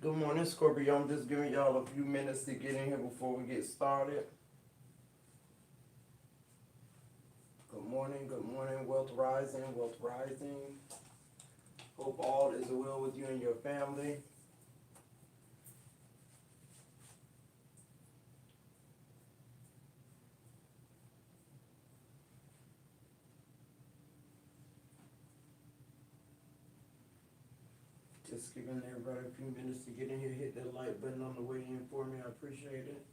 Good morning, Scorpio. I'm just giving y'all a few minutes to get in here before we get started. Good morning, wealth rising, wealth rising. Hope all is well with you and your family. Just giving everybody a few minutes to get in here, hit that like button on the way in for me. I appreciate it.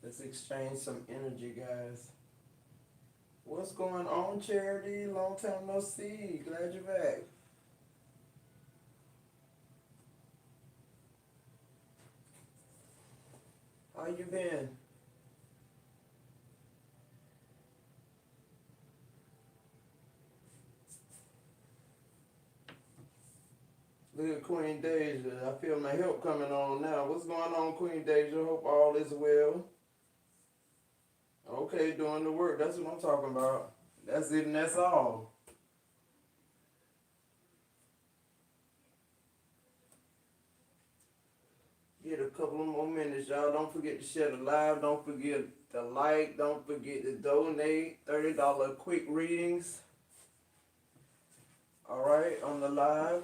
Let's exchange some energy, guys. What's going on, Charity? Long time no see. Glad you're back. How you been? Look at Queen Deja. I feel my help coming on now. What's going on, Queen Deja? Hope all is well. Okay, doing the work. That's what I'm talking about. That's it and that's all. Get a couple of more minutes, y'all. Don't forget to share the live. Don't forget to like. Don't forget to donate. $30 quick readings. All right, on the live.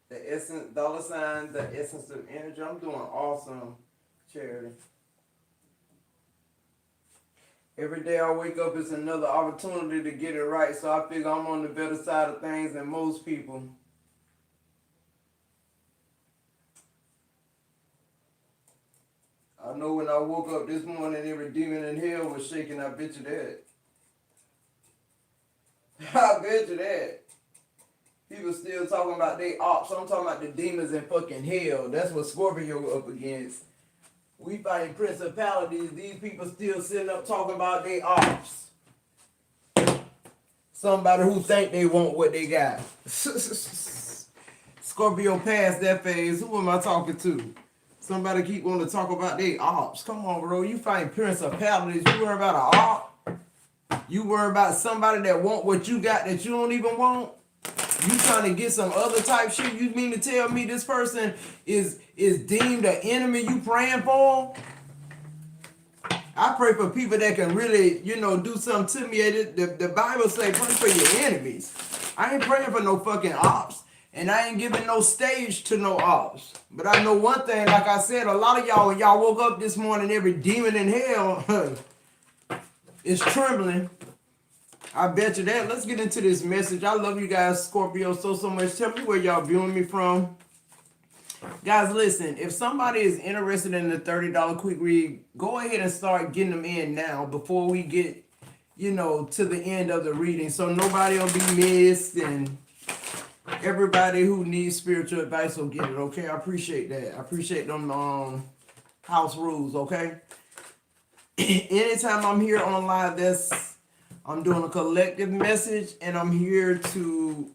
The essence, $, the essence of energy. I'm doing awesome, Charity. Every day I wake up is another opportunity to get it right, so I figure I'm on the better side of things than most people. I know when I woke up this morning, every demon in hell was shaking. I bet you that. I bet you that. People still talking about they ops. I'm talking about the demons in fucking hell. That's what Scorpio up against. We fighting principalities. These people still sitting up talking about they ops. Somebody who think they want what they got. Scorpio passed that phase. Who am I talking to? Somebody keep wanting to talk about they ops. Come on, bro. You fighting principalities. You worry about an op? You worry about somebody that want what you got that you don't even want? You trying to get some other type shit? You mean to tell me this person is deemed an enemy you praying for? I pray for people that can really, do something to me. The Bible say pray for your enemies. I ain't praying for no fucking ops. And I ain't giving no stage to no ops. But I know one thing, like I said, a lot of y'all, when y'all woke up this morning, every demon in hell is trembling. I bet you that. Let's get into this message. I love you guys, Scorpio, so much. Tell me where y'all viewing me from. Guys, listen, if somebody is interested in the $30 quick read, go ahead and start getting them in now before we get, to the end of the reading. So nobody will be missed and everybody who needs spiritual advice will get it, okay? I appreciate that. I appreciate them house rules, okay? Anytime I'm here on live, I'm doing a collective message, and I'm here to,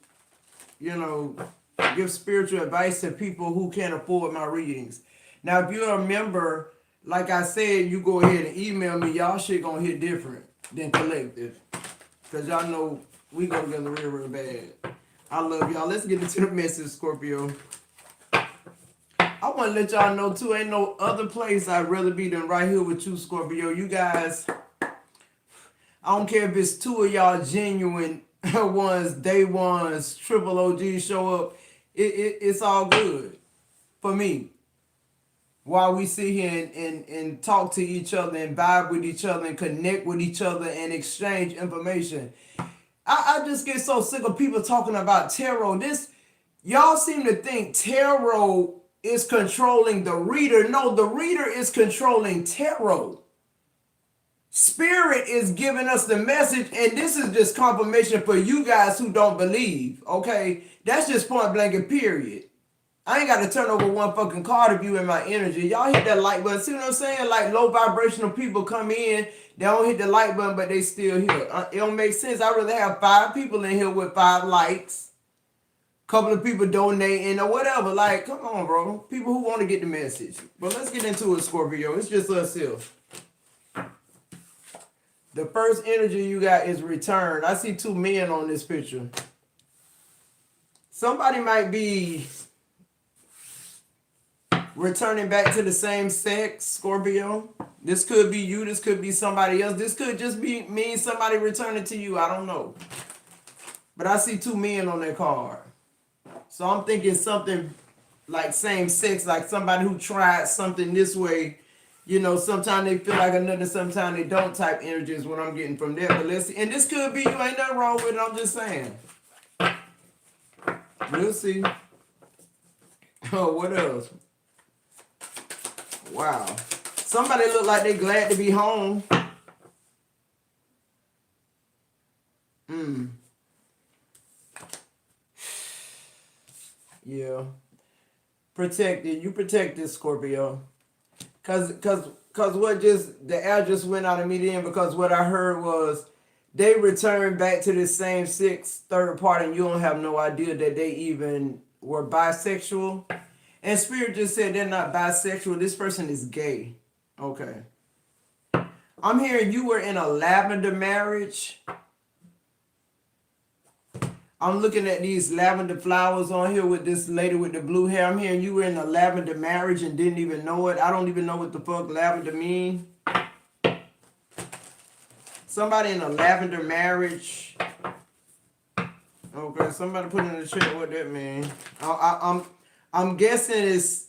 give spiritual advice to people who can't afford my readings. Now, if you're a member, like I said, you go ahead and email me. Y'all shit gonna hit different than collective. Because y'all know we go together real, real bad. I love y'all. Let's get into the message, Scorpio. I want to let y'all know, too, ain't no other place I'd rather be than right here with you, Scorpio. You guys... I don't care if it's two of y'all genuine ones, day ones, triple OG show up. It's all good for me. While we sit here and talk to each other and vibe with each other and connect with each other and exchange information. I just get so sick of people talking about tarot. Y'all seem to think tarot is controlling the reader. No, the reader is controlling tarot. Spirit is giving us the message, and this is just confirmation for you guys who don't believe, okay? That's just point blank and period. I ain't got to turn over one fucking card of you in my energy. Y'all hit that like button. See what I'm saying? Like low vibrational people come in, they don't hit the like button, but they still here. It don't make sense. I'd rather have 5 people in here with 5 likes, couple of people donating or whatever. Like, come on, bro. People who want to get the message. But let's get into it, Scorpio. It's just us here. The first energy you got is return. I see 2 men on this picture. Somebody might be returning back to the same sex, Scorpio. This could be you. This could be somebody else. This could just be mean somebody returning to you. I don't know. But I see 2 men on that card. So I'm thinking something like same sex, like somebody who tried something this way. You know, sometimes they feel like another, sometimes they don't type energy is what I'm getting from there. But let's see. And this could be you. Ain't nothing wrong with it. I'm just saying. We'll see. Oh, what else? Wow. Somebody look like they glad to be home. Yeah. Protected. You protected, Scorpio. Cause what just the air just went out of me then, because what I heard was they returned back to the same sex third part and you don't have no idea that they even were bisexual. And Spirit just said they're not bisexual. This person is gay. Okay. I'm hearing you were in a lavender marriage. I'm looking at these lavender flowers on here with this lady with the blue hair. I'm hearing you were in a lavender marriage and didn't even know it. I don't even know what the fuck lavender mean. Somebody in a lavender marriage. Okay, somebody put in the chat what that means. I'm guessing it's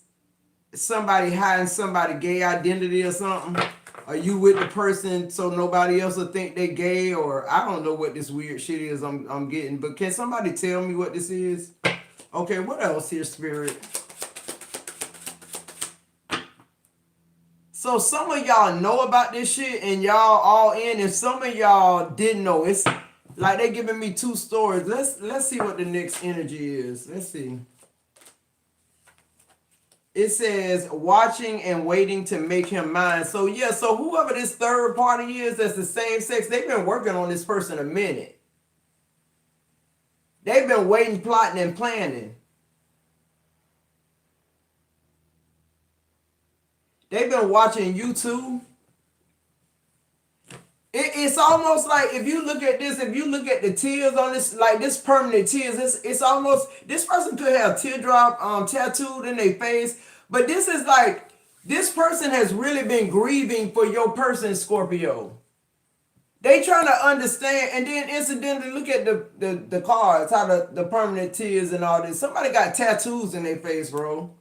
somebody hiding somebody gay identity or something. Are you with the person so nobody else will think they gay, or I don't know what this weird shit is I'm getting, but can somebody tell me what this is? Okay, what else here, Spirit? So some of y'all know about this shit and y'all all in, and some of y'all didn't know. It's like they giving me 2 stories. Let's see what the next energy is. Let's see. It says watching and waiting to make him mine. So yeah, so whoever this third party is that's the same sex, they've been working on this person a minute. They've been waiting, plotting, and planning. They've been watching YouTube. It's almost like if you look at this, if you look at the tears on this, like this permanent tears, it's almost, this person could have teardrop tattooed in their face, but this is like, this person has really been grieving for your person, Scorpio. They trying to understand, and then incidentally look at the cards, how the permanent tears and all this. Somebody got tattoos in their face, bro.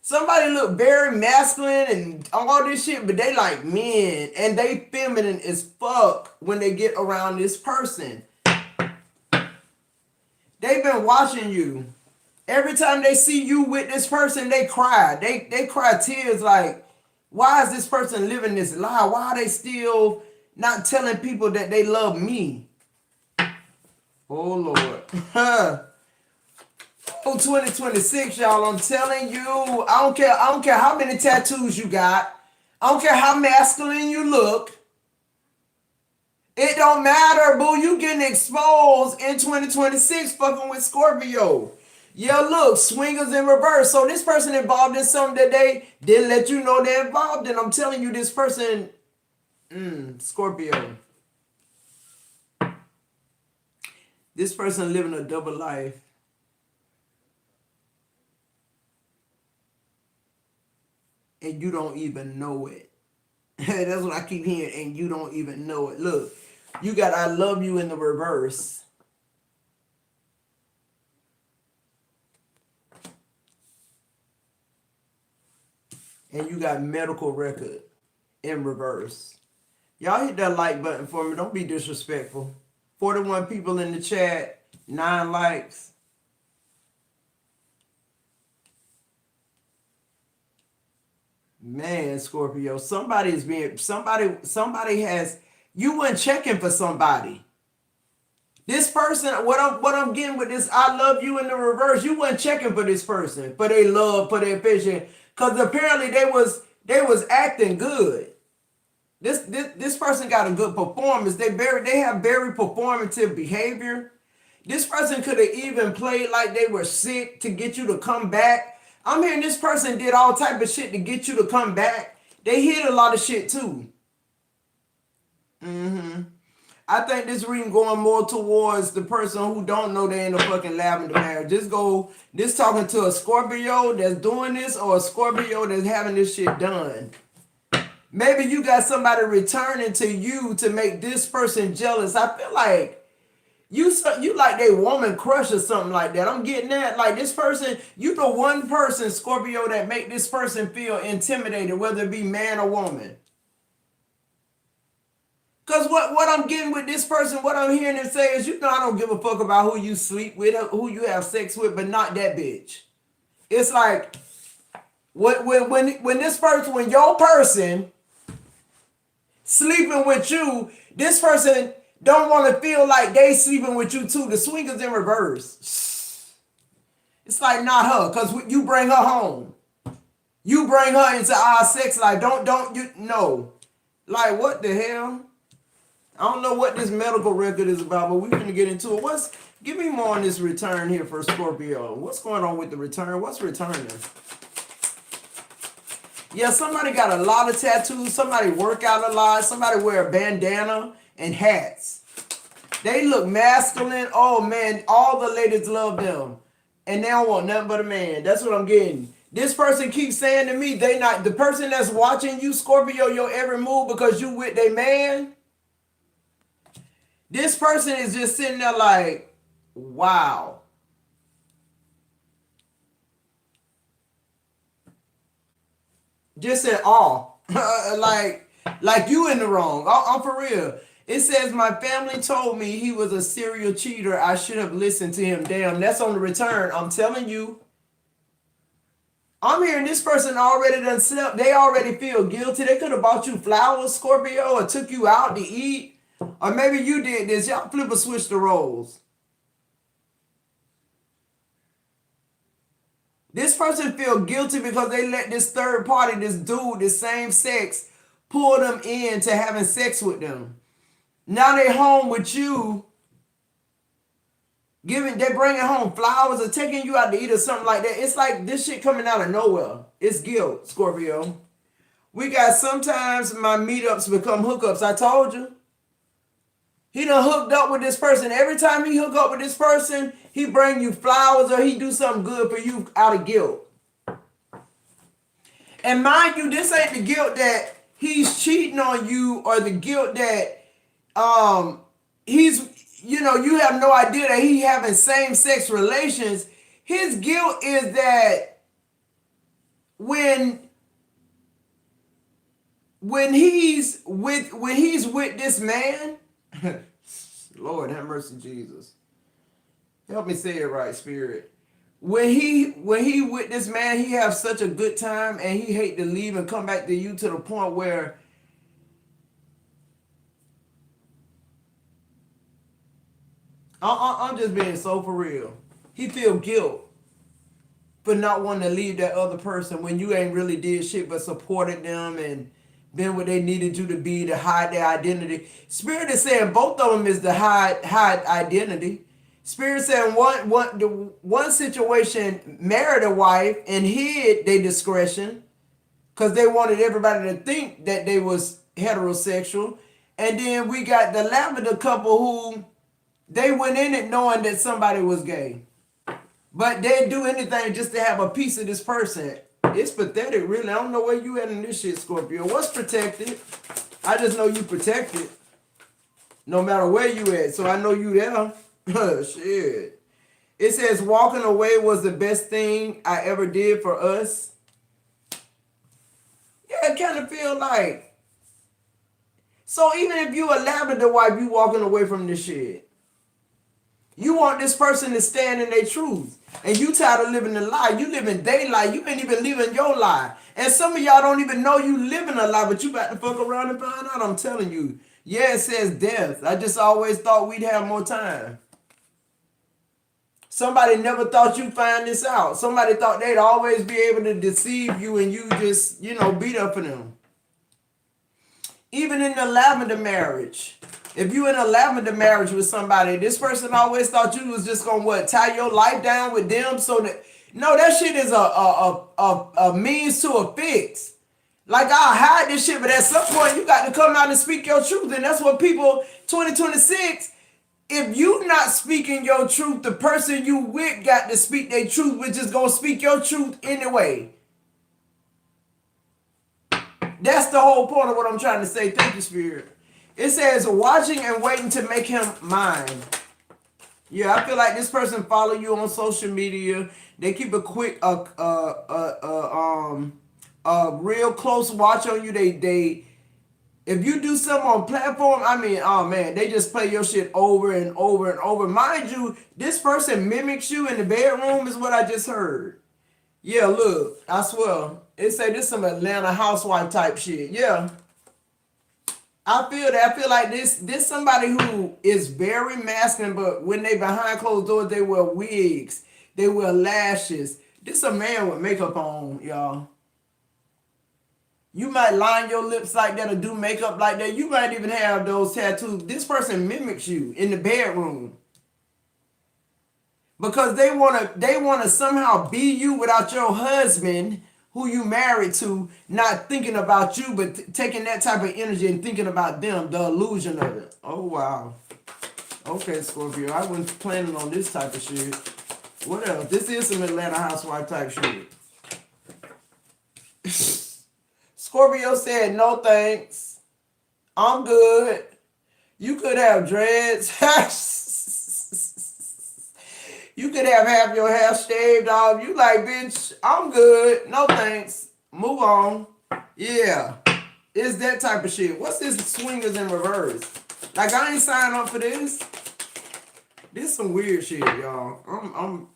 Somebody look very masculine and all this shit, but they like men and they feminine as fuck when they get around this person. They've been watching you. Every time they see you with this person, they cry. They cry tears like, why is this person living this lie? Why are they still not telling people that they love me? Oh, Lord. Oh, 2026, y'all, I'm telling you, I don't care how many tattoos you got. I don't care how masculine you look. It don't matter, boo. You getting exposed in 2026 fucking with Scorpio. Yeah, look, swingers in reverse. So this person involved in something that they didn't let you know they're involved in. I'm telling you, this person, Scorpio. This person living a double life. And you don't even know it. That's what I keep hearing, and you don't even know it. Look, you got I love you in the reverse. And you got medical record in reverse. Y'all hit that like button for me. Don't be disrespectful. 41 people in the chat, 9 likes. Man, Scorpio, somebody has, you weren't checking for somebody. This person, what I'm getting with this, I love you in the reverse, you weren't checking for this person, for their love, for their affection, because apparently they was acting good. This person got a good performance. They have very performative behavior. This person could have even played like they were sick to get you to come back. I'm hearing this person did all type of shit to get you to come back. They hid a lot of shit too. I think this reading going more towards the person who don't know they in a fucking lavender marriage. This talking to a Scorpio that's doing this or a Scorpio that's having this shit done. Maybe you got somebody returning to you to make this person jealous. I feel like you like they woman crush or something like that. I'm getting that. Like this person, you the one person, Scorpio, that make this person feel intimidated, whether it be man or woman. Because what I'm getting with this person, what I'm hearing them say is, I don't give a fuck about who you sleep with, who you have sex with, but not that bitch. It's like, when this person, when your person sleeping with you, this person don't want to feel like they sleeping with you too. The swing is in reverse. It's like not her, because you bring her home. You bring her into our sex life. Don't you know. Like, what the hell? I don't know what this medical record is about, but we're going to get into it. Give me more on this return here for Scorpio. What's going on with the return? What's returning? Yeah, somebody got a lot of tattoos. Somebody work out a lot. Somebody wear a bandana and hats. They look masculine. Oh, man, all the ladies love them. And they don't want nothing but a man. That's what I'm getting. This person keeps saying to me, the person that's watching you, Scorpio, your every move because you with their man. This person is just sitting there like, wow. Just in awe. like you in the wrong. I'm for real. It says, my family told me he was a serial cheater. I should have listened to him. Damn, that's on the return. I'm telling you. I'm hearing this person already done slept. They already feel guilty. They could have bought you flowers, Scorpio, or took you out to eat. Or maybe you did this. Y'all flip or switch the roles. This person feel guilty because they let this third party, this dude, this same sex, pull them into having sex with them. Now they home with you. They bringing home flowers or taking you out to eat or something like that. It's like this shit coming out of nowhere. It's guilt, Scorpio. We got sometimes my meetups become hookups. I told you. He done hooked up with this person. Every time he hook up with this person, he bring you flowers or he do something good for you out of guilt. And mind you, this ain't the guilt that he's cheating on you or the guilt that you have no idea that he having same-sex relations. His guilt is that when he's with this man, Lord have mercy, Jesus. Help me say it right, Spirit. When he with this man, he have such a good time and he hate to leave and come back to you to the point where I'm just being so for real. He feel guilt for not wanting to leave that other person when you ain't really did shit but supported them and been what they needed you to be to hide their identity. Spirit is saying both of them is to hide identity. Spirit saying one situation married a wife and hid their discretion because they wanted everybody to think that they was heterosexual. And then we got the lavender couple who they went in it knowing that somebody was gay. But they'd do anything just to have a piece of this person. It's pathetic, really. I don't know where you at in this shit, Scorpio. What's protected? I just know you protected. No matter where you at. So I know you there. Shit. It says walking away was the best thing I ever did for us. Yeah, it kind of feel like. So even if you a lavender wife, you walking away from this shit. You want this person to stand in their truth. And you tired of living the lie. You living their lie. You ain't even living your lie. And some of y'all don't even know you living a lie, but you about to fuck around and find out. I'm telling you. Yeah, it says death. I just always thought we'd have more time. Somebody never thought you'd find this out. Somebody thought they'd always be able to deceive you and you just, beat up for them. Even in the lavender marriage. If you in a lavender marriage with somebody, this person always thought you was just gonna tie your life down with them so that no, that shit is a means to a fix. Like, I'll hide this shit, but at some point you got to come out and speak your truth. And that's what people, 2026, if you not speaking your truth, the person you with got to speak their truth, which is going to speak your truth anyway. That's the whole point of what I'm trying to say. Thank you, Spirit. It says, watching and waiting to make him mine. Yeah, I feel like this person follow you on social media. They keep a quick, real close watch on you. They if you do something on platform, I mean, oh man, they just play your shit over and over and over. Mind you, this person mimics you in the bedroom is what I just heard. Yeah, look, I swear. It say this some Atlanta housewife type shit. Yeah. I feel that. I feel like this somebody who is very masculine, but when they behind closed doors, they wear wigs. They wear lashes. This a man with makeup on, y'all. You might line your lips like that or do makeup like that. You might even have those tattoos. This person mimics you in the bedroom. Because they wanna somehow be you without your husband who you married to, not thinking about you, but taking that type of energy and thinking about them, the illusion of it. Oh, wow. Okay, Scorpio, I wasn't planning on this type of shit. What else? This is some Atlanta housewife type shit. Scorpio said, no thanks. I'm good. You could have dreads. You could have half your hair shaved off. You like, bitch, I'm good. No thanks. Move on. Yeah. It's that type of shit. What's this swingers in reverse? Like, I ain't signed up for this. This some weird shit, y'all.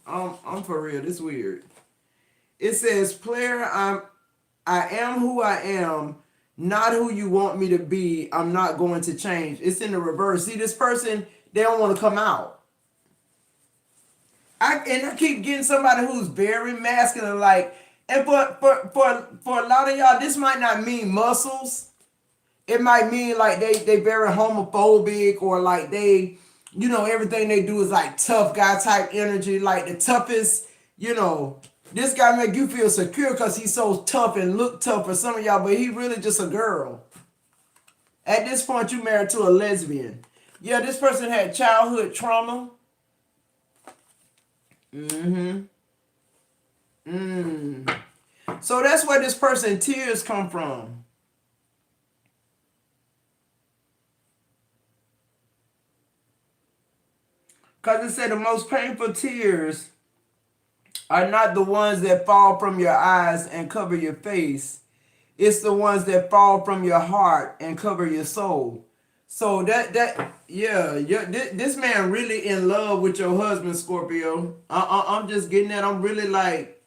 I'm for real. This weird. It says, player, I am who I am, not who you want me to be. I'm not going to change. It's in the reverse. See, this person, they don't want to come out. I keep getting somebody who's very masculine, like, and for a lot of y'all, this might not mean muscles. It might mean like they very homophobic, or like they, everything they do is like tough guy type energy, like the toughest, this guy make you feel secure because he's so tough and look tough for some of y'all, but he really just a girl. At this point, you married to a lesbian. Yeah, this person had childhood trauma. So that's where this person's tears come from. Because it said the most painful tears are not the ones that fall from your eyes and cover your face. It's the ones that fall from your heart and cover your soul. So this man really in love with your husband, Scorpio. I'm just getting that. I'm really like,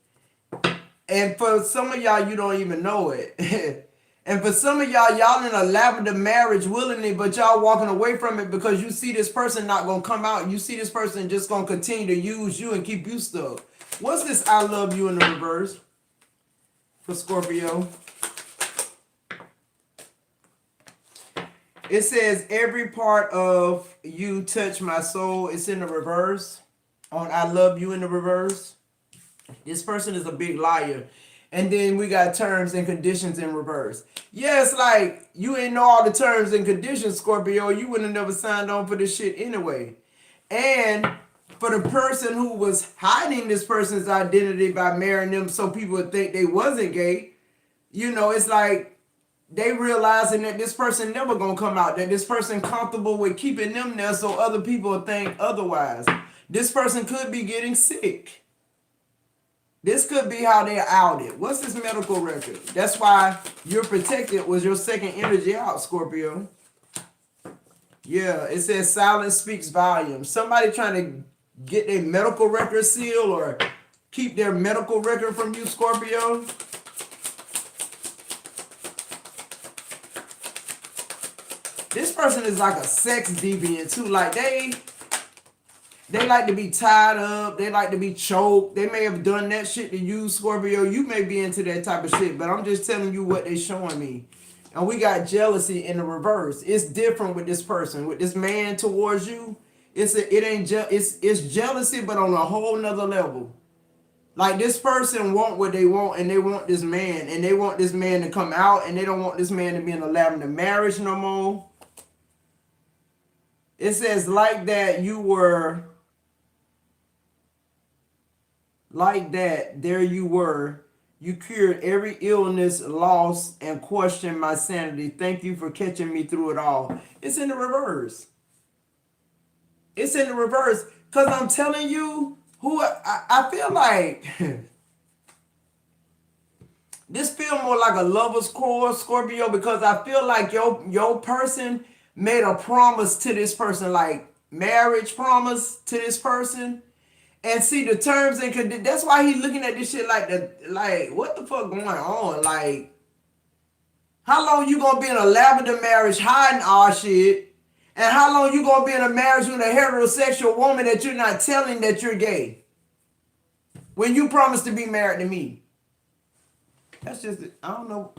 and for some of y'all, you don't even know it. And for some of y'all in a lavender marriage willingly, but y'all walking away from it because you see this person not gonna come out. You see this person just gonna continue to use you and keep you stuck. What's this I love you in the reverse for Scorpio? It says, every part of you touch my soul. It's in the reverse. On I love you in the reverse. This person is a big liar. And then we got terms and conditions in reverse. Yeah, it's like you ain't know all the terms and conditions, Scorpio. You wouldn't have never signed on for this shit anyway. And for the person who was hiding this person's identity by marrying them so people would think they wasn't gay, it's like, they realizing that this person never gonna come out, that this person comfortable with keeping them there so other people think otherwise. This person could be getting sick. This could be how they're outed. What's this medical record? That's why you're protected was your second energy out, Scorpio. Yeah, it says silence speaks volumes. Somebody trying to get their medical record sealed or keep their medical record from you, Scorpio. This person is like a sex deviant too. Like they like to be tied up. They like to be choked. They may have done that shit to you, Scorpio. You may be into that type of shit, but I'm just telling you what they showing me. And we got jealousy in the reverse. It's different with this person, with this man towards you. It's jealousy, but on a whole nother level. Like this person want what they want, and they want this man, and they want this man to come out, and they don't want this man to be in a lavender marriage no more. It says like that you were, like that there you were. You cured every illness, loss, and questioned my sanity. Thank you for catching me through it all. It's in the reverse. It's in the reverse. Because I'm telling you, I feel like this feel more like a lover's core, Scorpio, because I feel like your person made a promise to this person, like marriage promise to this person. And see the terms and conditions. That's why he looking at this shit like what the fuck going on? Like, how long you gonna be in a lavender marriage hiding all shit? And how long you gonna be in a marriage with a heterosexual woman that you're not telling that you're gay? When you promised to be married to me. That's just, I don't know.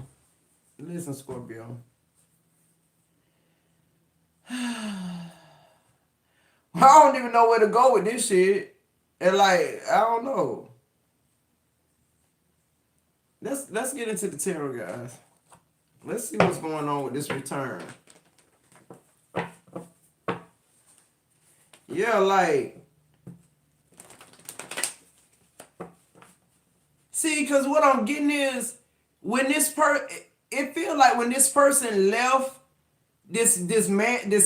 Listen, Scorpio. I don't even know where to go with this shit. And like, I don't know. Let's get into the tarot, guys. Let's see what's going on with this return. Yeah, like, see, because what I'm getting is when it feels like when this person left this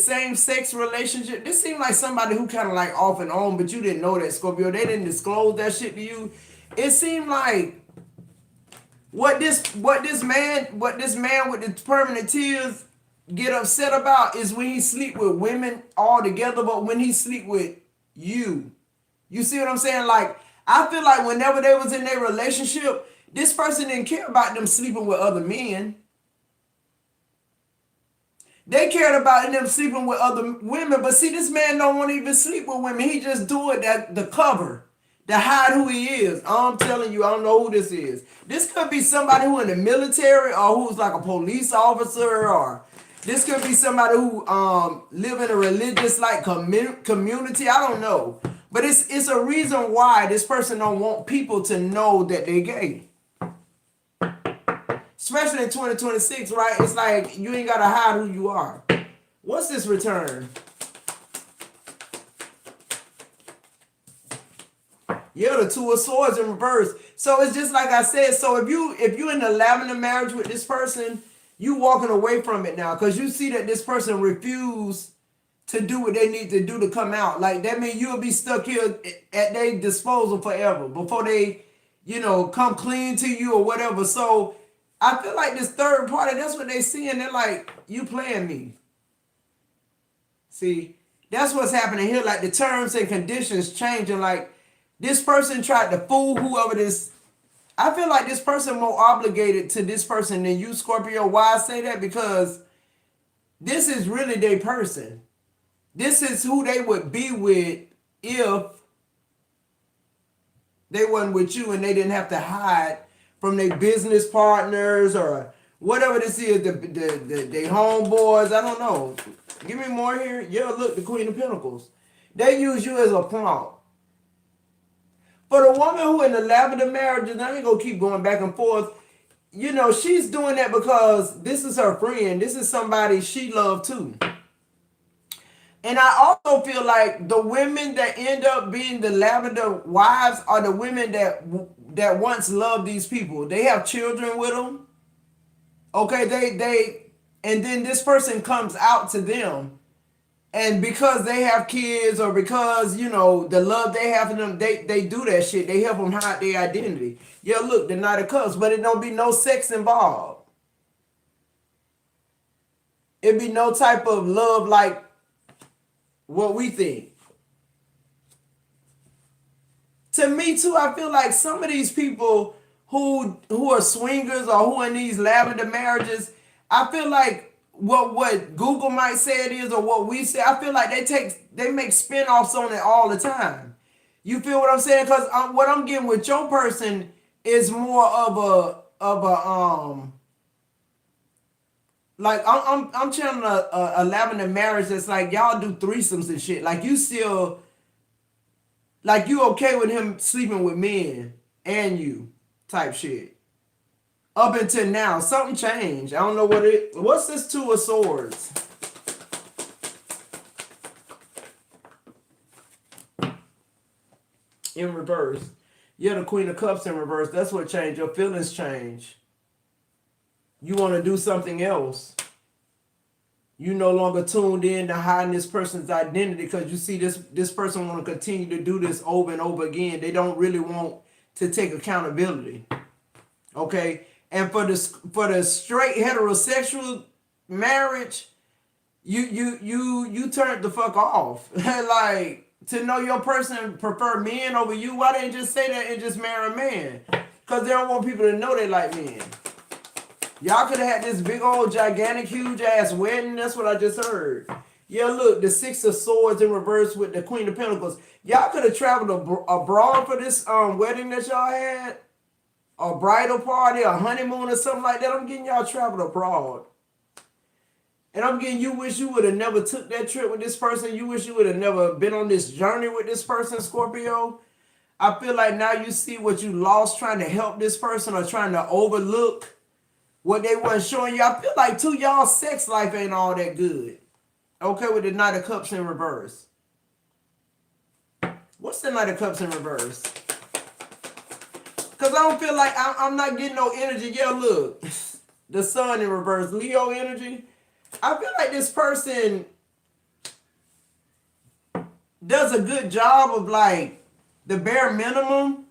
same sex relationship, this seemed like somebody who kind of like off and on, but you didn't know that, Scorpio. They didn't disclose that shit to you. It seemed like what this man with the permanent tears get upset about is when he sleep with women all together, but when he sleep with you see what I'm saying? Like, I feel like whenever they was in their relationship, this person didn't care about them sleeping with other men. They cared about them sleeping with other women, but see, this man don't want to even sleep with women. He just do it that the cover, to hide who he is. I'm telling you, I don't know who this is. This could be somebody who in the military, or who's like a police officer, or this could be somebody who live in a religious like community. I don't know, but it's a reason why this person don't want people to know that they're gay. Especially in 2026, right? It's like you ain't gotta hide who you are. What's this return? Yeah, the Two of Swords in reverse. So it's just like I said. So if you in a lavender marriage with this person, you walking away from it now because you see that this person refused to do what they need to do to come out. Like, that means you'll be stuck here at their disposal forever before they, come clean to you or whatever. So I feel like this third party, that's what they seeing. They're like, you playing me. See, that's what's happening here. Like, the terms and conditions changing. Like, this person tried to fool whoever this. I feel like this person more obligated to this person than you, Scorpio. Why I say that? Because this is really their person. This is who they would be with if they wasn't with you and they didn't have to hide from their business partners or whatever this is, the homeboys. I don't know. Give me more here. Yeah, look, the Queen of Pentacles. They use you as a pawn. For the woman who in the lavender marriages, I ain't gonna keep going back and forth. She's doing that because this is her friend. This is somebody she loved too. And I also feel like the women that end up being the lavender wives are the women that once loved these people. They have children with them. Okay, and then this person comes out to them. And because they have kids or because, the love they have for them, they do that shit. They help them hide their identity. Yeah, look, the Knight of Cups, but it don't be no sex involved. It be no type of love like what we think. To me too, I feel like some of these people who are swingers or who are in these lavender marriages, I feel like what Google might say it is or what we say, I feel like they make spin-offs on it all the time. You feel what I'm saying? Because what I'm getting with your person is more of a like I'm channeling a lavender marriage that's like y'all do threesomes and shit. Like you still, like you okay with him sleeping with men and you type shit. Up until now, something changed. I don't know what it. What's this Two of Swords? In reverse. Yeah, the Queen of Cups in reverse. That's what changed. Your feelings change. You want to do something else. You no longer tuned in to hiding this person's identity because you see this person want to continue to do this over and over again. They don't really want to take accountability. Okay? And for the straight heterosexual marriage, you turned the fuck off. Like, to know your person prefer men over you, why didn't you just say that and just marry a man? Because they don't want people to know they like men. Y'all could have had this big old gigantic huge ass wedding. That's what I just heard. Yeah, look, the Six of Swords in reverse with the Queen of Pentacles. Y'all could have traveled abroad for this wedding that y'all had. A bridal party, a honeymoon or something like that. I'm getting y'all traveled abroad. And I'm getting you wish you would have never took that trip with this person. You wish you would have never been on this journey with this person, Scorpio. I feel like now you see what you lost trying to help this person or trying to overlook what they weren't showing you. I feel like too, y'all sex life ain't all that good. Okay, with the Knight of Cups in reverse. What's the Knight of Cups in reverse? Because I don't feel like I'm not getting no energy. Yeah, look. The Sun in reverse. Leo energy. I feel like this person does a good job of like the bare minimum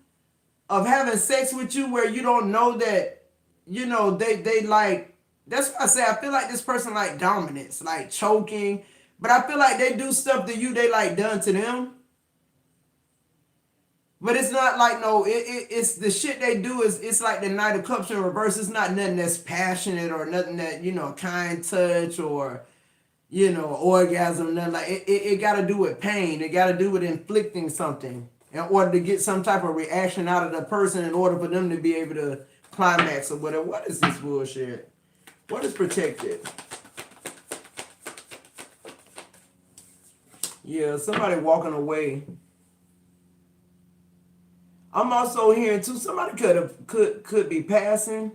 of having sex with you where you don't know that, you know, they like, that's what I say. I feel like this person like dominance, like choking. But I feel like they do stuff to you they like done to them. But it's not like no, it's the shit they do is it's like the Knight of Cups in reverse. It's not nothing that's passionate or nothing that, you know, kind touch or, you know, orgasm, nothing like it got to do with pain. It got to do with inflicting something in order to get some type of reaction out of the person in order for them to be able to climax or whatever. What is this bullshit? What is protected? Yeah, somebody walking away. I'm also hearing too, somebody could be passing.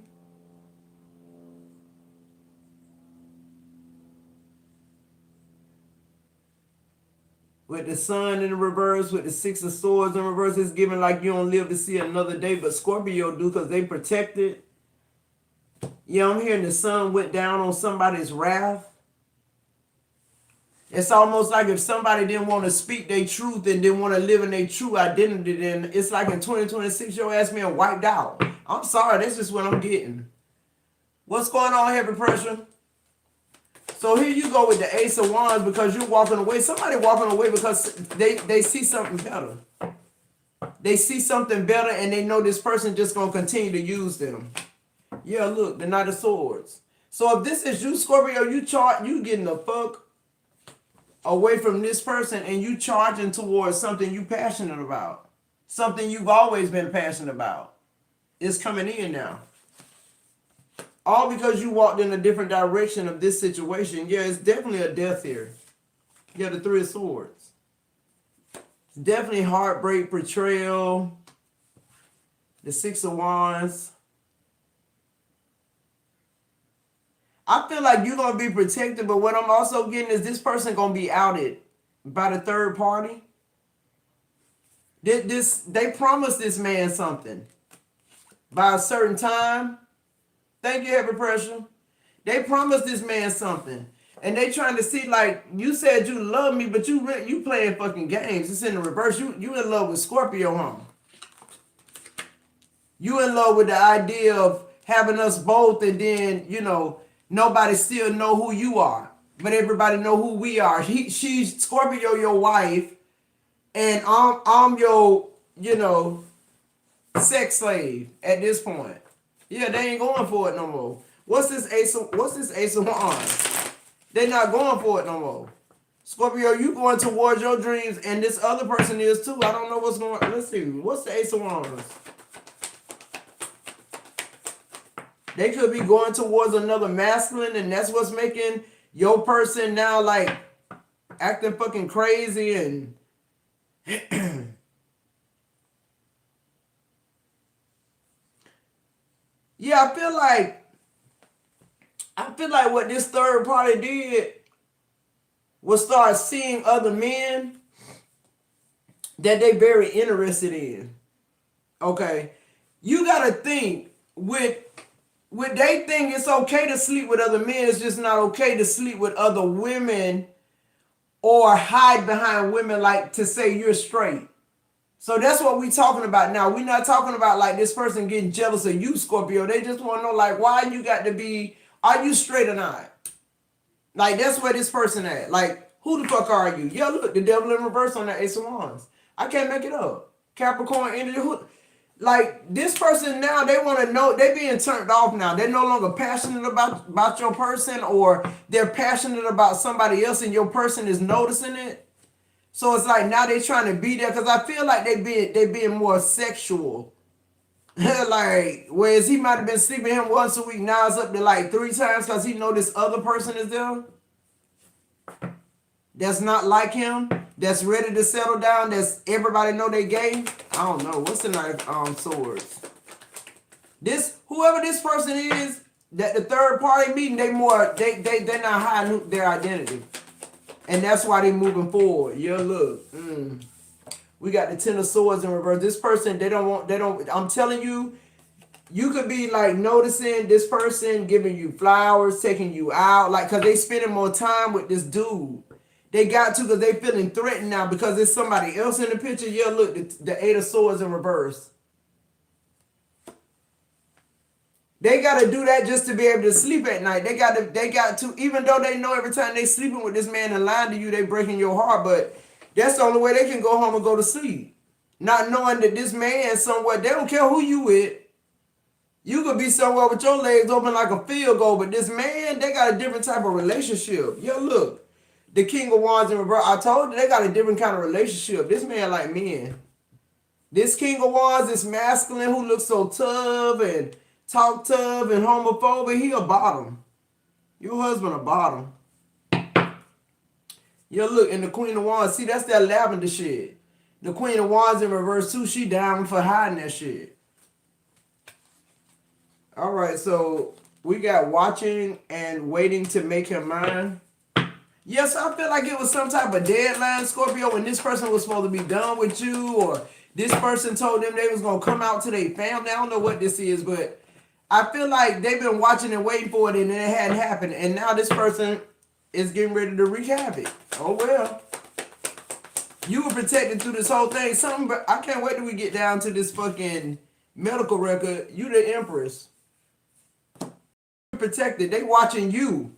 With the Sun in the reverse, with the Six of Swords in reverse, it's giving like you don't live to see another day, but Scorpio do because they protected. Yeah, I'm hearing the Sun went down on somebody's wrath. It's almost like if somebody didn't want to speak their truth and didn't want to live in their true identity, then it's like in 2026, your ass being wiped out. I'm sorry, that's just what I'm getting. What's going on, heavy pressure? So here you go with the Ace of Wands because you're walking away. Somebody walking away because they see something better. They see something better and they know this person just going to continue to use them. Yeah, look, the Knight of Swords. So if this is you, Scorpio, you getting the fuck away from this person and you charging towards something you passionate about. Something you've always been passionate about. It's coming in now. All because you walked in a different direction of this situation. Yeah, it's definitely a death here. Yeah, the Three of Swords. It's definitely heartbreak, betrayal. The Six of Wands. I feel like you're going to be protected, but what I'm also getting is this person going to be outed by the third party. They promised this man something by a certain time. Thank you, heavy pressure. They promised this man something. And they trying to see, like, you said you love me, but you playing fucking games. It's in the reverse. You in love with Scorpio, huh? You in love with the idea of having us both and then, you know, nobody still know who you are, but everybody know who we are. She's Scorpio, your wife, and I'm your, you know, sex slave at this point. Yeah, they ain't going for it no more. What's this Ace of Wands? They're not going for it no more. Scorpio, you going towards your dreams, and this other person is too. I don't know what's going on. Let's see. What's the Ace of Wands? They could be going towards another masculine, and that's what's making your person now like acting fucking crazy and Yeah, I feel like what this third party did was start seeing other men that they very interested in. Okay. You gotta think with they think it's okay to sleep with other men, it's just not okay to sleep with other women or hide behind women like to say you're straight. So that's what we talking about now. We're not talking about like this person getting jealous of you, Scorpio. They just want to know like why you got to be, are you straight or not? Like that's where this person at. Like who the fuck are you? Yeah, look, the devil in reverse on that Ace of Wands. I can't make it up. Capricorn energy. Like this person now, they want to know, they being turned off now. They're no longer passionate about your person, or they're passionate about somebody else and your person is noticing it. So it's like now they trying to be there because I feel like they being more sexual. Like whereas he might have been sleeping with him once a week, now it's up to like 3 times because he know this other person is there. That's not like him. That's ready to settle down. That's everybody know they gay. I don't know what's the Knight of Swords. This whoever this person is that the third party meeting, they're not hiding their identity. And that's why they moving forward. Yeah, look. We got the Ten of Swords in reverse. This person, I'm telling you, you could be like noticing this person giving you flowers, taking you out, like, because they spending more time with this dude. They got to because they feeling threatened now because there's somebody else in the picture. Yeah, look, the Eight of Swords in reverse. They got to do that just to be able to sleep at night. They got to, even though they know every time they sleeping with this man and lying to you, they breaking your heart, but that's the only way they can go home and go to sleep. Not knowing that this man somewhere, they don't care who you with. You could be somewhere with your legs open like a field goal, but this man, they got a different type of relationship. Yo, look, the King of Wands in reverse. I told you they got a different kind of relationship. This man like men. This King of Wands, this masculine who looks so tough and talk tough and homophobic, he a bottom. Your husband a bottom. Yo, look, and the Queen of Wands, see, that's that lavender shit. The Queen of Wands in reverse too, she down for hiding that shit. All right, so we got watching and waiting to make him mine. Yes, I feel like it was some type of deadline, Scorpio, when this person was supposed to be done with you, or this person told them they was going to come out to their family. I don't know what this is, but I feel like they've been watching and waiting for it, and it hadn't happened. And now this person is getting ready to wreak havoc. Oh, well. You were protected through this whole thing. I can't wait till we get down to this fucking medical record. You the Empress. Protected. They watching you.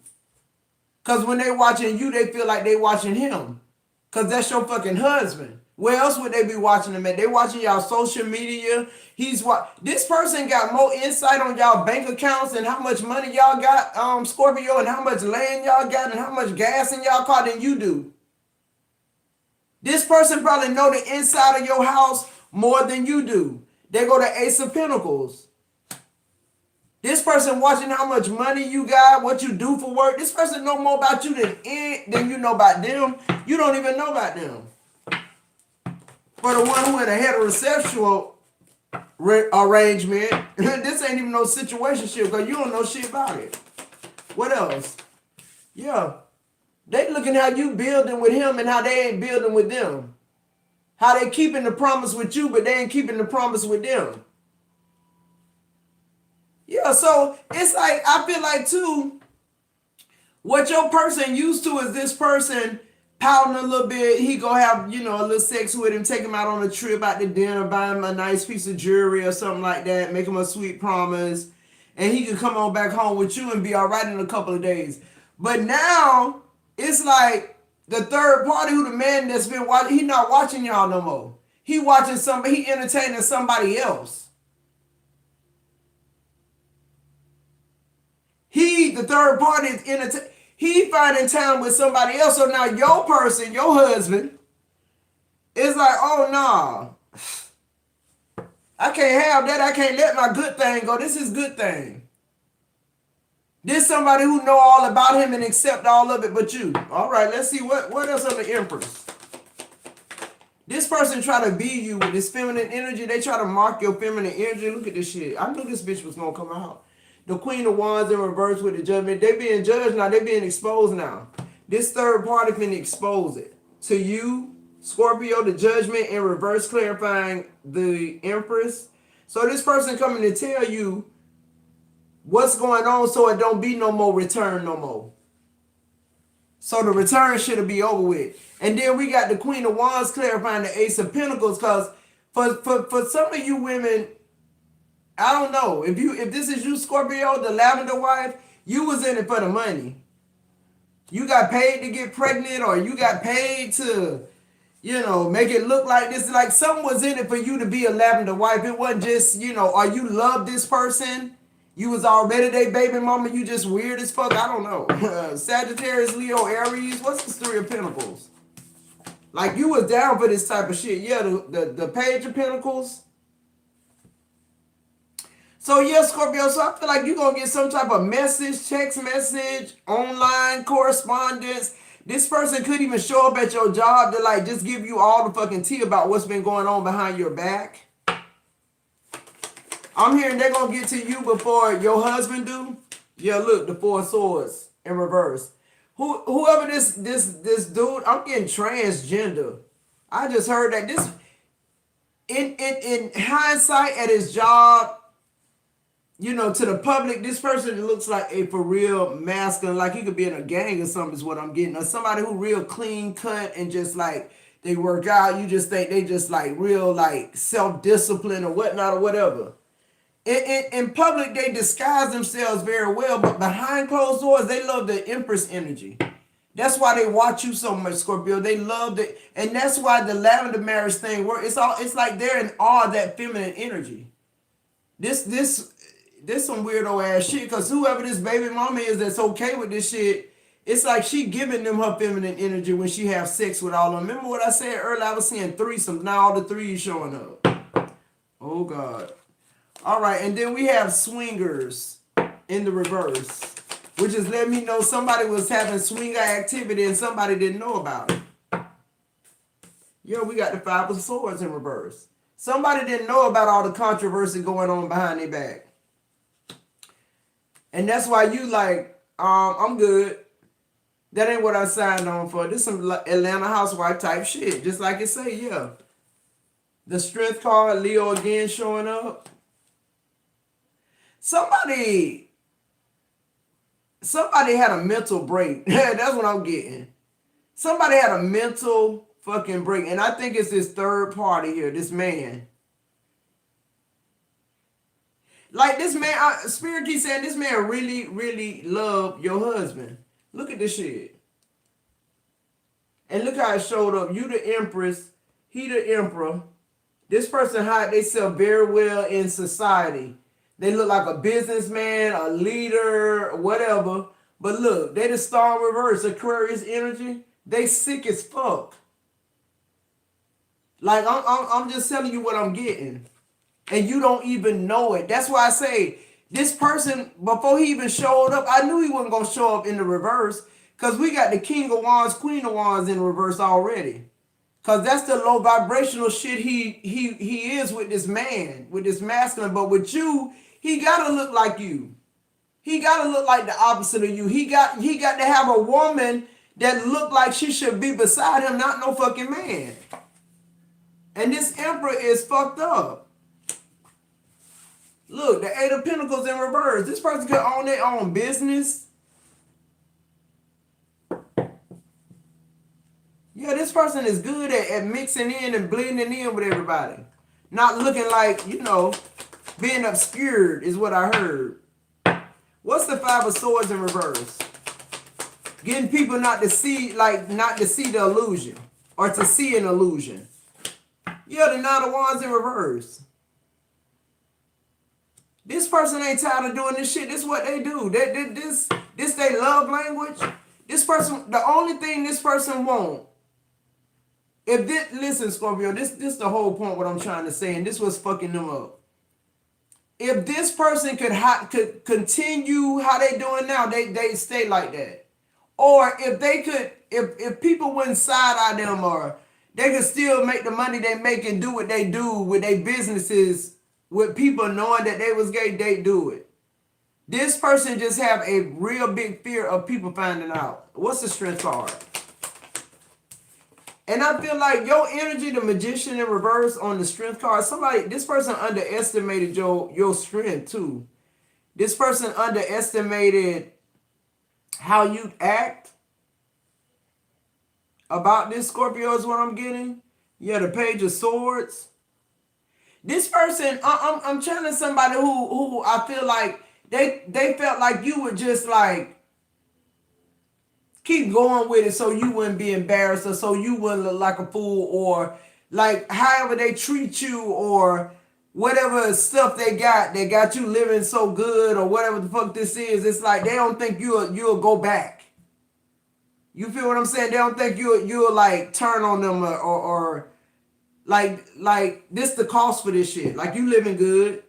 Because when they watching you, they feel like they watching him. Because that's your fucking husband. Where else would they be watching him at? They watching y'all social media. This person got more insight on y'all bank accounts and how much money y'all got, Scorpio, and how much land y'all got and how much gas in y'all car than you do. This person probably know the inside of your house more than you do. They go to Ace of Pentacles. This person watching how much money you got, what you do for work. This person know more about you than you know about them. You don't even know about them. For the one who had a heterosexual arrangement, this ain't even no situationship because you don't know shit about it. What else? Yeah. They looking how you building with him and how they ain't building with them. How they keeping the promise with you, but they ain't keeping the promise with them. Yeah, so it's like, I feel like too, what your person used to is this person pouting a little bit. He gonna have, a little sex with him, take him out on a trip, out to dinner, buy him a nice piece of jewelry or something like that, make him a sweet promise, and he can come on back home with you and be all right in a couple of days. But now, it's like the third party who the man that's been watching, he not watching y'all no more. He watching somebody, he entertaining somebody else. The third party is he finding time with somebody else. So now your person, your husband, is like, oh no, I can't have that. I can't let my good thing go. This is good thing. This somebody who know all about him and accept all of it but you. All right, let's see what else on the Empress. This person try to be you with this feminine energy. They try to mark your feminine energy. Look at this shit. I knew this bitch was gonna come out. The Queen of Wands in reverse with the Judgment. They being judged now. They being exposed now. This third party can expose it to you, Scorpio. The Judgment in reverse, clarifying the Empress. So this person coming to tell you what's going on, so it don't be no more return no more. So the return should be over with. And then we got the Queen of Wands clarifying the Ace of Pentacles, because for some of you women, I don't know. If this is you, Scorpio, the lavender wife, you was in it for the money. You got paid to get pregnant, or you got paid to, make it look like this. Like someone was in it for you to be a lavender wife. It wasn't just, or you love this person. You was already their baby mama. You just weird as fuck. I don't know. Sagittarius, Leo, Aries. What's this Three of Pentacles? Like you was down for this type of shit. Yeah, the Page of Pentacles. So yeah, Scorpio. So I feel like you're gonna get some type of message, text message, online correspondence. This person could even show up at your job to like just give you all the fucking tea about what's been going on behind your back. I'm hearing they're gonna get to you before your husband do. Yeah, look, the Four of Swords in reverse. Whoever this dude, I'm getting transgender. I just heard that this in hindsight at his job, to the public, this person looks like a for real masculine, like he could be in a gang or something is what I'm getting. Or somebody who real clean cut and just like they work out. You just think they just like real like self-discipline or whatnot or whatever. In public, they disguise themselves very well, but behind closed doors, they love the Empress energy. That's why they watch you so much, Scorpio. They love it, and that's why the lavender marriage thing works. It's like they're in awe of that feminine energy. This some weirdo ass shit. Cause whoever this baby mama is that's okay with this shit, it's like she giving them her feminine energy when she have sex with all of them. Remember what I said earlier? I was seeing threesomes. Now all the threes showing up. Oh God. All right, and then we have swingers in the reverse, which is letting me know somebody was having swinger activity and somebody didn't know about it. Yeah, we got the Five of Swords in reverse. Somebody didn't know about all the controversy going on behind their back. And that's why you like, I'm good. That ain't what I signed on for. This some Atlanta housewife type shit. Just like it say, yeah. The Strength card, Leo again showing up. Somebody had a mental break. That's what I'm getting. Somebody had a mental fucking break. And I think it's this third party here, this man. Like this man, Spirit keeps saying this man really, really loved your husband. Look at this shit. And look how it showed up. You the Empress, he the Emperor. This person hide themselves very well in society. They look like a businessman, a leader, whatever. But look, they the star in reverse, Aquarius energy. They sick as fuck. Like I'm just telling you what I'm getting. And you don't even know it. That's why I say this person, before he even showed up, I knew he wasn't going to show up in the reverse. Because we got the King of Wands, Queen of Wands in reverse already. Because that's the low vibrational shit he is with this man, with this masculine. But with you, he got to look like you. He got to look like the opposite of you. He got to have a woman that looked like she should be beside him, not no fucking man. And this Emperor is fucked up. Look, the Eight of Pentacles in reverse. This person could own their own business. Yeah, this person is good at mixing in and blending in with everybody. Not looking like, being obscured is what I heard. What's the Five of Swords in reverse? Getting people not to see the illusion. Or to see an illusion. Yeah, the Nine of Wands in reverse. This person ain't tired of doing this shit. This is what they do. This they love language. This person, the only thing this person want. Listen, Scorpio, this the whole point what I'm trying to say, and this was fucking them up. If this person could continue how they doing now, they stay like that. Or if they could, if people wouldn't side eye them or They can still make the money they make and do what they do with their businesses with people knowing that they was gay, they do it. This person just have a real big fear of people finding out. What's the strength card? And I feel like your energy, the magician in reverse on the strength card, this person underestimated your strength too. This person underestimated how you act about this, Scorpio, is what I'm getting. Yeah, the Page of Swords. This person, I'm channeling somebody who I feel like they felt like you would just like keep going with it so you wouldn't be embarrassed or so you wouldn't look like a fool, or like however they treat you or whatever stuff they got you living so good or whatever the fuck this is. It's like they don't think you'll go back. You feel what I'm saying? They don't think you'll like turn on them or like this the cost for this shit. Like you living good.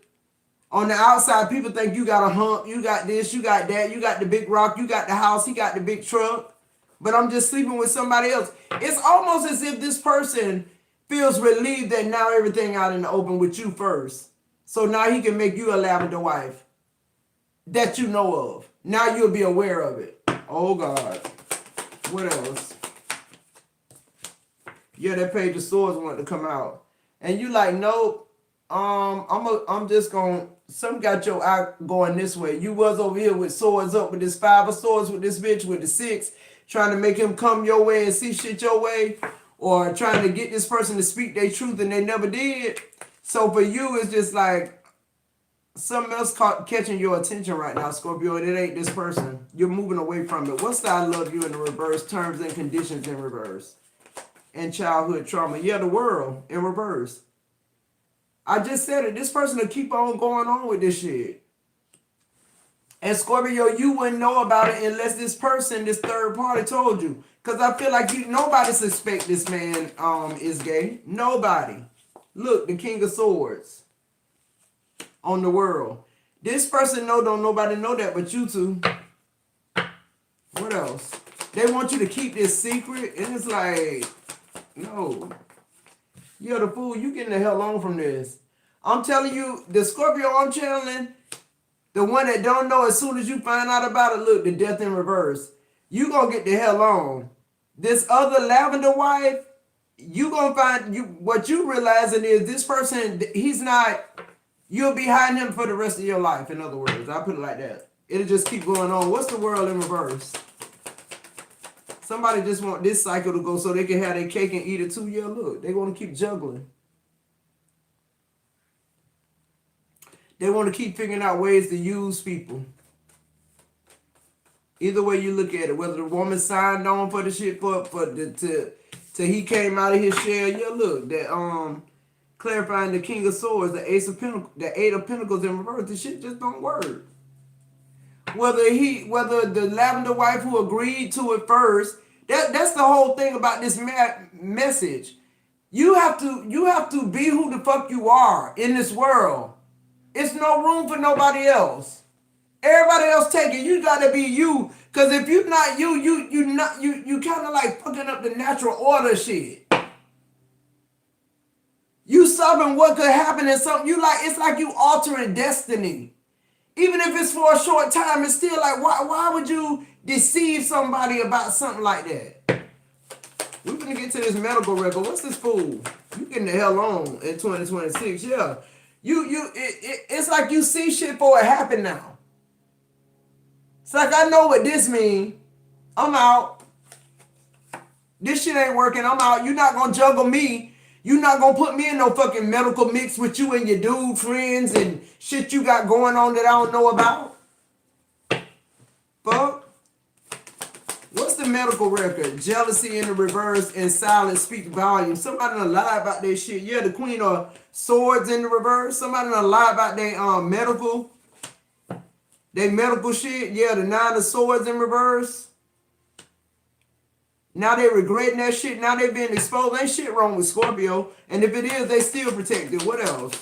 On the outside, people think you got a hump, you got this, you got that, you got the big rock, you got the house, he got the big truck. But I'm just sleeping with somebody else. It's almost as if this person feels relieved that now everything out in the open with you first. So now he can make you a lavender wife that you know of. Now you'll be aware of it. Oh God. What else? Yeah, that Page of Swords wanted to come out. And you like, nope. I'm just gonna, some got your eye going this way. You was over here with swords up with this 5 of swords with this bitch with the 6, trying to make him come your way and see shit your way, or trying to get this person to speak their truth and they never did. So for you, it's just like something else catching your attention right now, Scorpio, and it ain't this person. You're moving away from it. What's the I love you in the reverse? Terms and conditions in reverse. And childhood trauma. Yeah, the world in reverse. I just said it. This person will keep on going on with this shit. And Scorpio, you wouldn't know about it unless this person, this third party, told you. Because I feel like nobody suspect this man is gay. Nobody. Look, the King of Swords on the world. This person don't nobody know that but you two. What else? They want you to keep this secret. And it's like, no. You're the fool. You getting the hell on from this. I'm telling you, the Scorpio I'm channeling, the one that don't know, as soon as you find out about it, look, the death in reverse. You gonna get the hell on. This other lavender wife, you gonna find, what you realizing is this person, he's not, you'll be hiding him for the rest of your life. In other words, I'll put it like that. It'll just keep going on. What's the world in reverse? Somebody just want this cycle to go so they can have their cake and eat it too. Yeah, look, they want to keep juggling. They want to keep figuring out ways to use people. Either way you look at it, whether the woman signed on for the shit till he came out of his shell. Yeah, look, that clarifying the King of Swords, the Ace of Pentacles, the 8 of Pentacles in reverse. The shit just don't work. Whether the lavender wife who agreed to it first, that's the whole thing about this message. You have to be who the fuck you are in this world. It's no room for nobody else. Everybody else take it. You gotta be you. Cause if you're not you kind of like fucking up the natural order shit. You subbing what could happen in something. It's like you altering destiny. Even if it's for a short time, it's still like, why would you deceive somebody about something like that? We're gonna get to this medical record. What's this fool? You getting the hell on in 2026? Yeah. It's like you see shit for it happen now. It's like, I know what this means. I'm out. This shit ain't working. I'm out. You're not gonna juggle me. You're not gonna put me in no fucking medical mix with you and your dude friends and shit you got going on that I don't know about. Fuck. What's the medical record? Jealousy in the reverse and silence speak volume. Somebody done lie about that shit. Yeah, the Queen of Swords in the reverse. Somebody done lie about their medical shit. Yeah, the 9 of Swords in reverse. Now they regretting that shit. Now they being exposed. Ain't shit wrong with Scorpio. And if it is, they still protected. What else?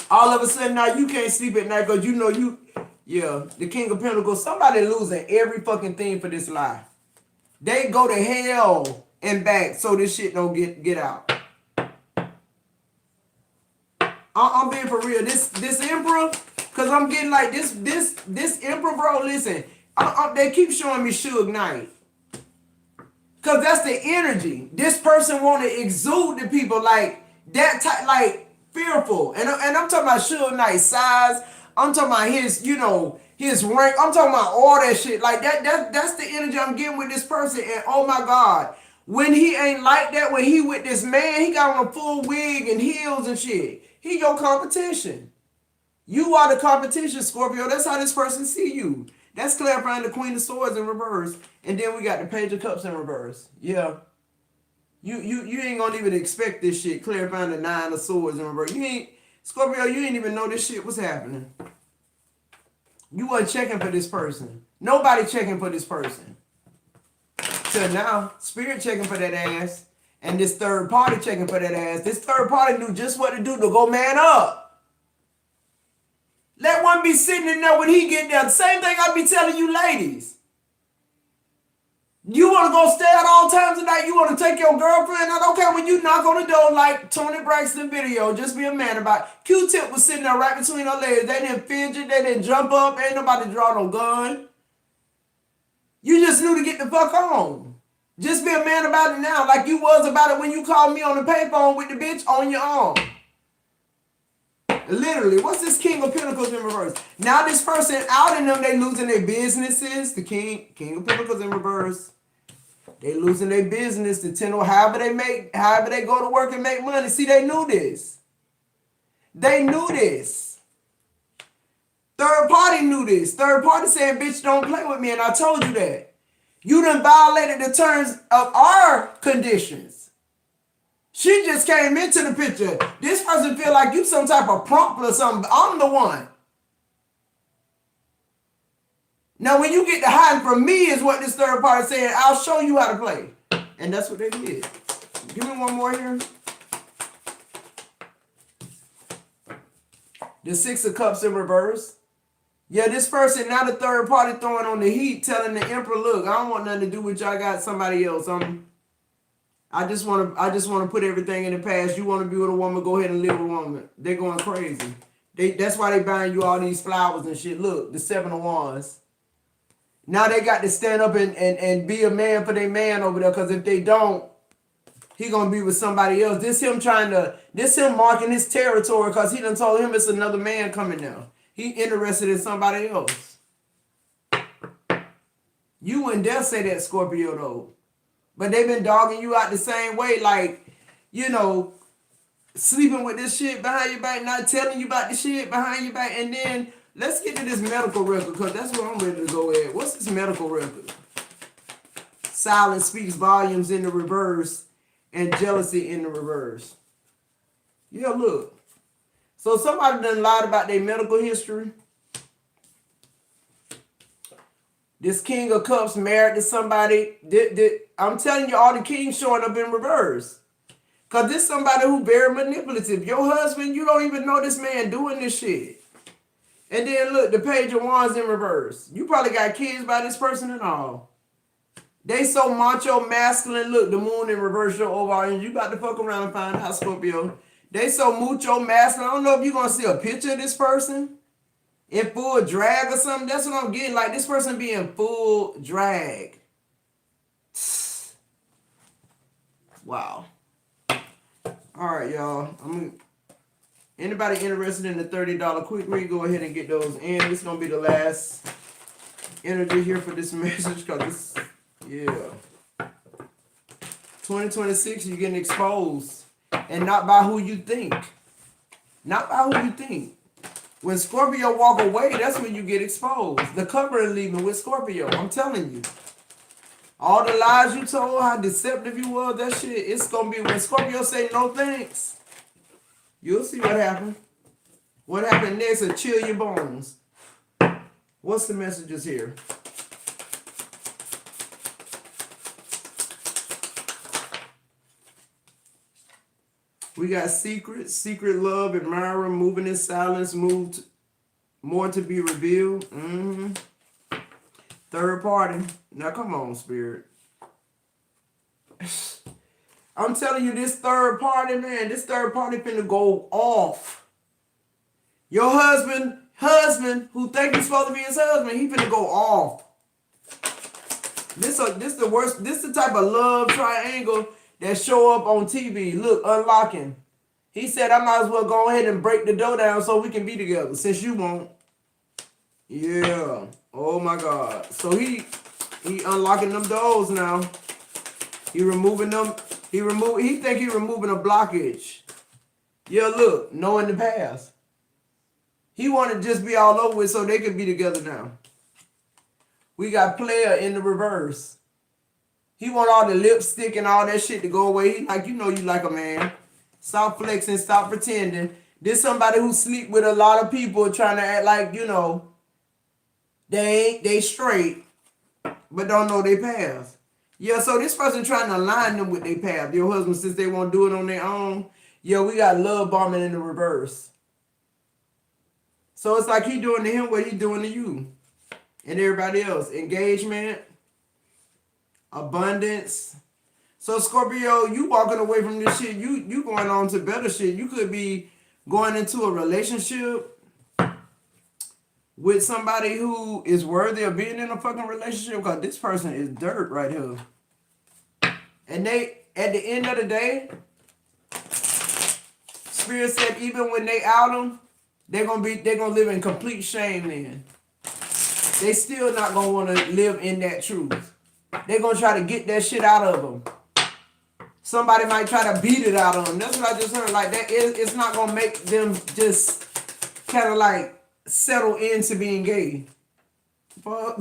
All of a sudden now you can't sleep at night because you know you... Yeah, the King of Pentacles. Somebody losing every fucking thing for this lie. They go to hell and back so this shit don't get out. I'm being for real. This Emperor, cause I'm getting like this Emperor, bro. Listen, they keep showing me Suge Knight, cause that's the energy. This person want to exude to people like that type, like fearful. And I'm talking about Suge Knight's size. I'm talking about his, his rank. I'm talking about all that shit. Like that's the energy I'm getting with this person. And oh my God, when he ain't like that, when he with this man, he got on a full wig and heels and shit. He your competition. You are the competition, Scorpio. That's how this person see you. That's clarifying the Queen of Swords in reverse. And then we got the Page of Cups in reverse. Yeah. You ain't gonna even expect this shit. Clarifying the Nine of Swords in reverse. Scorpio, you ain't even know this shit was happening. You wasn't checking for this person. Nobody checking for this person. Till now, Spirit checking for that ass. And this third party checking for that ass. This third party knew just what to do to go man up. Let one be sitting in there when he get there. The same thing I be telling you ladies. You want to go stay at all times of night. You want to take your girlfriend. I don't care when you knock on the door like Tony Braxton video. Just be a man about it. Q-Tip was sitting there right between her legs. They didn't fidget. They didn't jump up. Ain't nobody draw no gun. You just knew to get the fuck on. Just be a man about it now, like you was about it when you called me on the payphone with the bitch on your arm. Literally, what's this King of Pentacles in reverse? Now this person out in them, they losing their businesses. The King of Pentacles in reverse. They losing their business. The Ten, however they go to work and make money. See, they knew this. They knew this. Third party knew this. Third party saying, bitch, don't play with me. And I told you that. You done violated the terms of our conditions. She just came into the picture. This person feel like you some type of prompt or something. I'm the one. Now, when you get to hiding from me is what this third party saying. I'll show you how to play. And that's what they did. Give me one more here. The Six of Cups in reverse. Yeah, this person, now the third party throwing on the heat, telling the Emperor, look, I don't want nothing to do with you. I got somebody else. I just want to put everything in the past. You want to be with a woman, go ahead and live with a woman. They're going crazy. That's why they buying you all these flowers and shit. Look, the Seven of Wands. Now they got to stand up and be a man for their man over there, because if they don't, he gonna be with somebody else. This him marking his territory, because he done told him it's another man coming now. He interested in somebody else. You wouldn't dare say that, Scorpio, though. But they've been dogging you out the same way, like, sleeping with this shit behind your back, not telling you about the shit behind your back. And then let's get to this medical record, because that's where I'm ready to go at. What's this medical record? Silence speaks volumes in the reverse, and jealousy in the reverse. Yeah, look. So somebody done lied about their medical history. This King of Cups married to somebody. I'm telling you, all the kings showing up in reverse. Because this somebody who very manipulative. Your husband, you don't even know this man doing this shit. And then look, the Page of Wands in reverse. You probably got kids by this person and all. They so macho, masculine. Look, the moon in reverse, your overall. You about to fuck around and find out, Scorpio. They so mucho masculine. I don't know if you're going to see a picture of this person in full drag or something. That's what I'm getting. Like, this person being full drag. Wow. All right, y'all. Anybody interested in the $30 quick read, go ahead and get those in. This is going to be the last energy here for this message, because this, yeah. 2026, you're getting exposed. And not by who you think. Not by who you think. When Scorpio walk away, that's when you get exposed. The covering leaving with Scorpio. I'm telling you. All the lies you told, how deceptive you were, that shit, it's going to be when Scorpio say no thanks. You'll see what happened. What happened next will chill your bones. What's the messages here? We got secret love, admirer, moving in silence, more to be revealed. Third party. Now come on, Spirit. I'm telling you, this third party, man, this third party finna go off. Your husband, who think he's supposed to be his husband, he finna go off. This the worst. This the type of love triangle that show up on TV. Look, unlocking. He said, I might as well go ahead and break the door down so we can be together. Since you won't. Yeah. Oh my God. So he unlocking them doors now. He removing them. He think he removing a blockage. Yeah, look, knowing the past. He want to just be all over with so they can be together now. We got player in the reverse. He want all the lipstick and all that shit to go away. He like, you know you like a man. Stop flexing, stop pretending. This somebody who sleep with a lot of people trying to act like, you know, they straight, but don't know their past. Yeah, so this person trying to align them with their past. Your husband, since they won't do it on their own. Yeah, we got love bombing in the reverse. So it's like he doing to him what he doing to you. And everybody else. Engagement. Abundance. So Scorpio, you walking away from this shit. You going on to better shit. You could be going into a relationship with somebody who is worthy of being in a fucking relationship, because this person is dirt right here. And they, at the end of the day, Spirit said even when they out them, they're gonna live in complete shame then. They still not gonna want to live in that truth. They're gonna try to get that shit out of them. Somebody might try to beat it out of them. That's what I just heard. Like that, it's not gonna make them just kind of like settle into being gay. Fuck.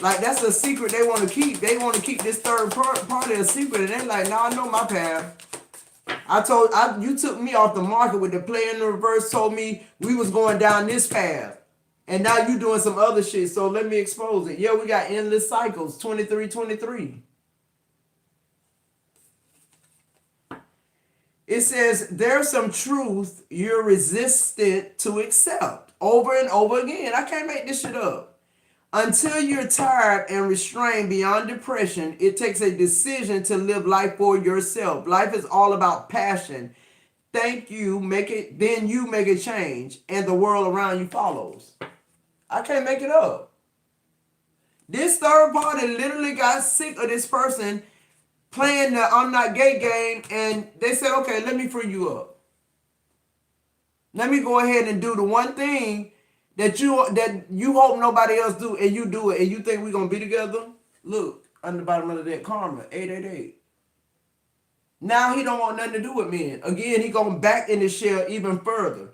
Like that's a secret they want to keep. They want to keep this third party a secret, and they're like, "No, I know my path. You took me off the market with the play in the reverse. Told me we was going down this path, and now you doing some other shit. So let me expose it." Yeah, we got endless cycles. 23. It says there's some truth you're resistant to accept over and over again. I can't make this shit up. Until you're tired and restrained beyond depression, it takes a decision to live life for yourself. Life is all about passion. Then you make a change, and the world around you follows. I can't make it up. This third party literally got sick of this person playing the I'm not gay game, and they said, okay, let me free you up. Let me go ahead and do the one thing that you hope nobody else do, and you do it, and you think we're going to be together? Look, on the bottom of that karma, 888. Now he don't want nothing to do with men. Again, he going back in the shell even further.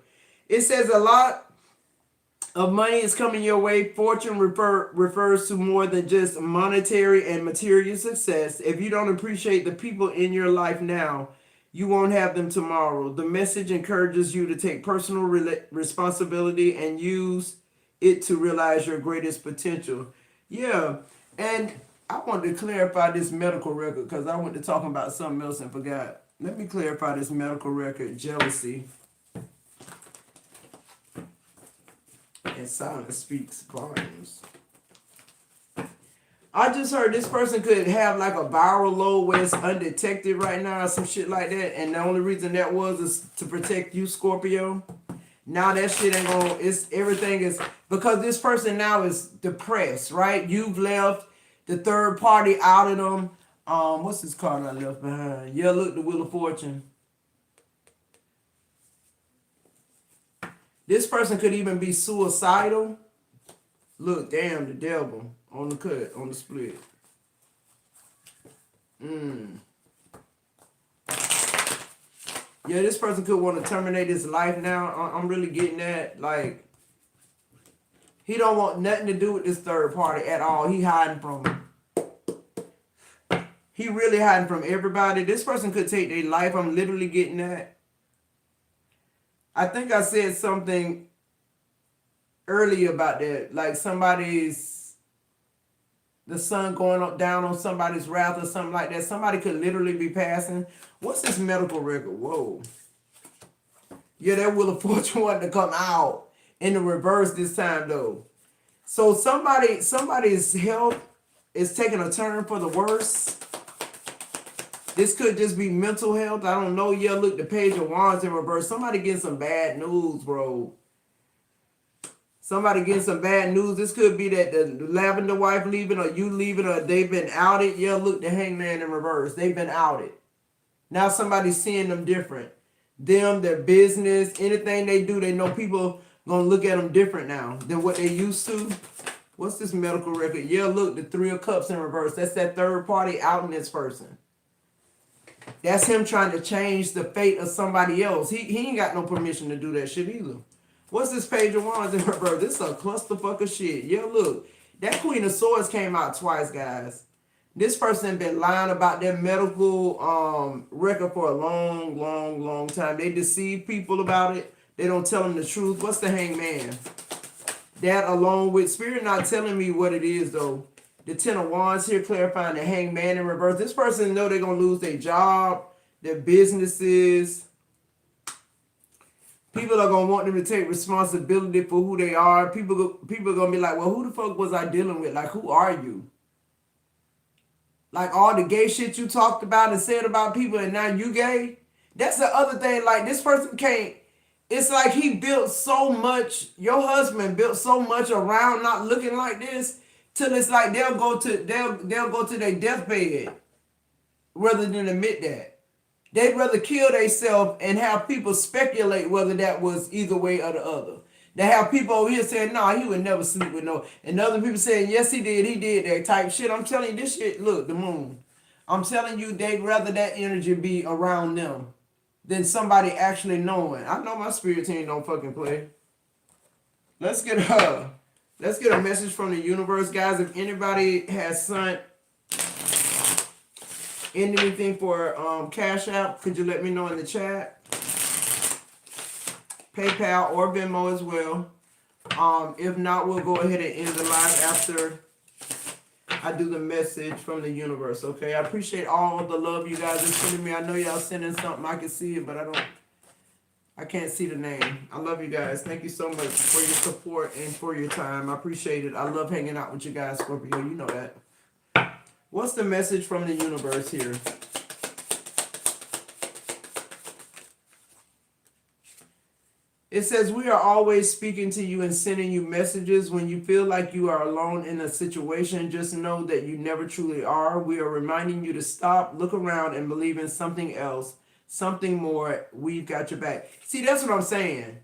It says a lot of money is coming your way. Fortune refers to more than just monetary and material success. If you don't appreciate the people in your life now, you won't have them tomorrow. The message encourages you to take personal responsibility and use it to realize your greatest potential. Yeah, and I wanted to clarify this medical record because I went to talking about something else and forgot. Let me clarify this medical record. Jealousy. And silence speaks volumes. I just heard this person could have like a viral load where it's undetected right now or some shit like that. And the only reason that was is to protect you, Scorpio. Now that shit ain't gonna, everything is, because this person now is depressed, right? You've left the third party out of them. What's this card I left behind? Yeah, look, the Wheel of Fortune. This person could even be suicidal. Look, damn, the devil on the cut, on the split. Yeah, this person could want to terminate his life now. I'm really getting that. Like, he don't want nothing to do with this third party at all. He hiding from him. He really hiding from everybody. This person could take their life. I'm literally getting that. I think I said something earlier about that. Like the sun going up down on somebody's wrath or something like that. Somebody could literally be passing. What's this medical record? Whoa. Yeah, that Wheel of Fortune wanted to come out in the reverse this time though. So somebody's health is taking a turn for the worse. This could just be mental health. I don't know. Yeah, look, the Page of Wands in reverse. Somebody getting some bad news, bro. Somebody getting some bad news. This could be that the lavender wife leaving, or you leaving, or they've been outed. Yeah, look, the Hangman in reverse. They've been outed. Now somebody's seeing them different. Them, their business, anything they do, they know people gonna look at them different now than what they used to. What's this medical record? Yeah, look, the Three of Cups in reverse. That's that third party outing this person. That's him trying to change the fate of somebody else. He ain't got no permission to do that shit either. What's this Page of Wands in reverse? This is a clusterfuck of shit. Yeah, look, that Queen of Swords came out twice, guys. This person been lying about their medical record for a long time. They deceive people about it. They don't tell them the truth. What's the Hangman? That along with Spirit not telling me what it is though. The Ten of Wands here clarifying the Hangman in reverse. This person know they're going to lose their job, their businesses. People are going to want them to take responsibility for who they are. People are going to be like, well, who the fuck was I dealing with? Like, who are you? Like all the gay shit you talked about and said about people and now you gay? That's the other thing. Like this person can't. It's like he built so much, your husband built so much around not looking like this, till it's like they'll go to their deathbed rather than admit that. They'd rather kill themselves and have people speculate whether that was either way or the other. They have people over here saying, no, he would never sleep with no. And other people saying, yes, he did that type shit. I'm telling you this shit, look, the moon. I'm telling you they'd rather that energy be around them than somebody actually knowing. I know my spirit team don't fucking play. Let's get a message from the universe, guys. If anybody has sent anything for Cash App, could you let me know in the chat? PayPal or Venmo as well. If not, we'll go ahead and end the live after I do the message from the universe, okay? I appreciate all the love you guys are sending me. I know y'all sending something. I can see it, but I can't see the name. I love you guys. Thank you so much for your support and for your time. I appreciate it. I love hanging out with you guys, Scorpio. You know that. What's the message from the universe here? It says, we are always speaking to you and sending you messages. When you feel like you are alone in a situation, just know that you never truly are. We are reminding you to stop, look around, and believe in something else, something more. We've got your back. See, that's what I'm saying.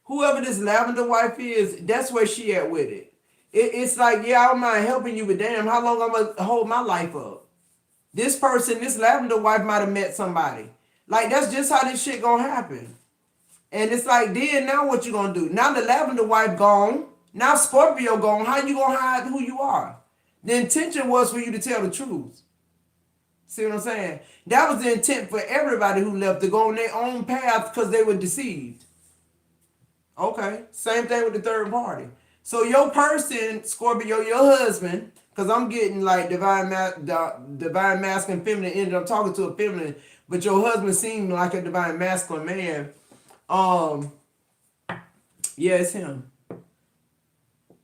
Whoever this lavender wife is, that's where she at with it. It's like, yeah, I don't mind helping you, but damn, how long I'm going to hold my life up? This person, this lavender wife might have met somebody. Like, that's just how this shit going to happen. And it's like, then now what you gonna do? Now the lavender wife gone. Now Scorpio gone. How you gonna hide who you are? The intention was for you to tell the truth. See what I'm saying? That was the intent for everybody who left, to go on their own path because they were deceived. Okay, same thing with the third party. So your person, Scorpio, your husband, because I'm getting like divine masculine, feminine energy. I'm talking to a feminine, but your husband seemed like a divine masculine man. Yeah, it's him.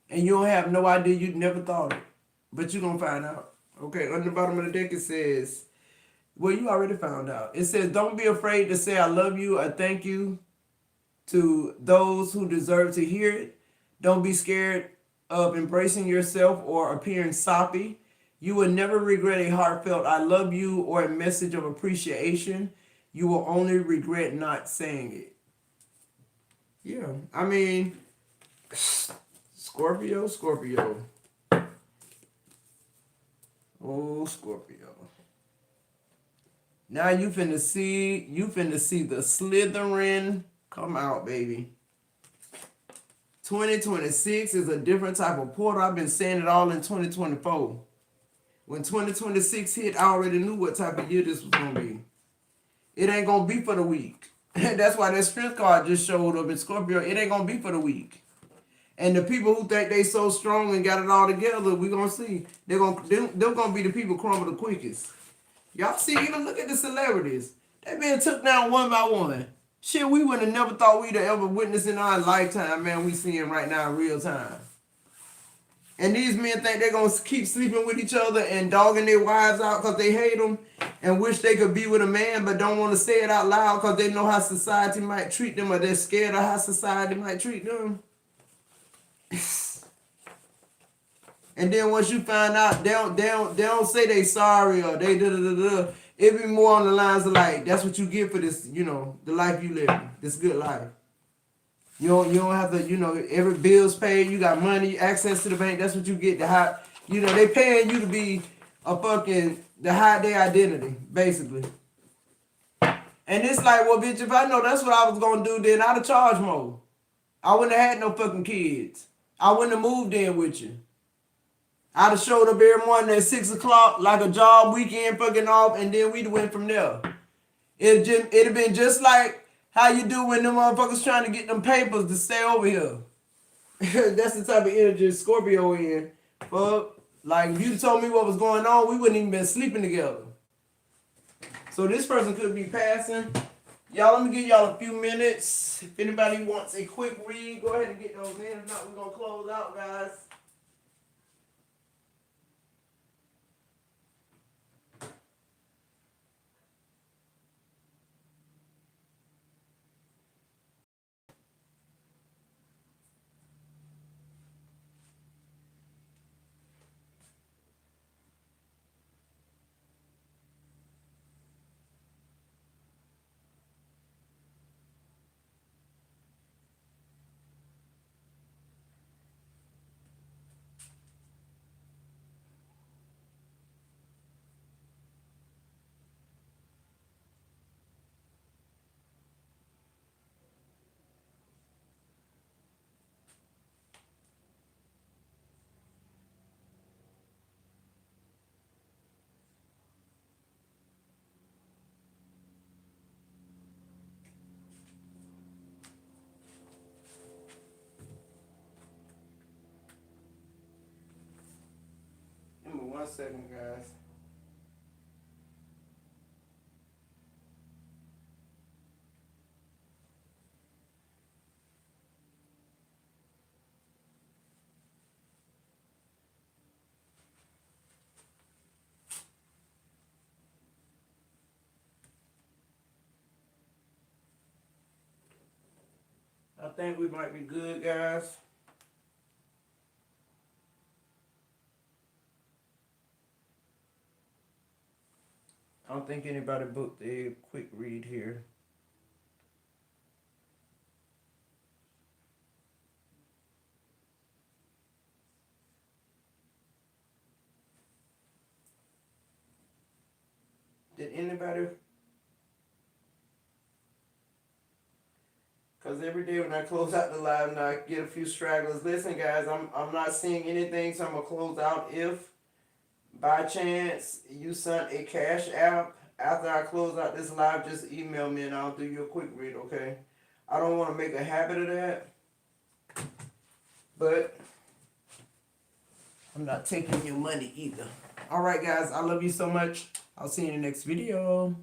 And you don't have no idea, you never thought it. But you're gonna find out. Okay, on the bottom of the deck it says, well, you already found out. It says, don't be afraid to say I love you or thank you to those who deserve to hear it. Don't be scared of embracing yourself or appearing soppy. You will never regret a heartfelt I love you or a message of appreciation. You will only regret not saying it. Yeah, I mean, Scorpio. Oh, Scorpio. Now you finna see the Slytherin come out, baby. 2026 is a different type of portal. I've been saying it all in 2024. When 2026 hit, I already knew what type of year this was gonna be. It ain't gonna be for the weak. That's why that strength card just showed up in Scorpio. It ain't gonna be for the weak. And the people who think they so strong and got it all together, we're gonna see. They're gonna be the people crumble the quickest. Y'all see, even look at the celebrities. They been took down one by one. Shit, we would have never thought we'd have ever witnessed in our lifetime, man. We seeing right now in real time. And these men think they're going to keep sleeping with each other and dogging their wives out because they hate them and wish they could be with a man but don't want to say it out loud because they know how society might treat them or they're scared of how society might treat them. And then once you find out, they don't say they sorry or they da-da-da-da. It be more on the lines of like, that's what you get for this, you know, the life you live, this good life. You don't have to, you know, every bill's paid, you got money, access to the bank, that's what you get to hide. You know, they paying you to be a fucking, to hide their identity, basically. And it's like, well, bitch, if I know that's what I was gonna do, then I'd have charged more. I wouldn't have had no fucking kids. I wouldn't have moved in with you. I'd have showed up every morning at 6 o'clock like a job weekend fucking off, and then we'd went from there. It'd have been just like how you do when them motherfuckers trying to get them papers to stay over here. That's the type of energy Scorpio in. Fuck. Like, if you told me what was going on, we wouldn't even been sleeping together. So this person could be passing. Y'all, let me give y'all a few minutes. If anybody wants a quick read, go ahead and get those in. If not, we're going to close out, guys. Give me 1 second, guys. I think we might be good, guys. I don't think anybody booked a quick read here. Did anybody? Because every day when I close out the live, now I get a few stragglers. Listen, guys, I'm not seeing anything, so I'm gonna close out. If by chance you sent a cash app after I close out this live, just email me and I'll do you a quick read, okay? I don't want to make a habit of that, but I'm not taking your money either. All right, guys, I love you so much. I'll see you in the next video.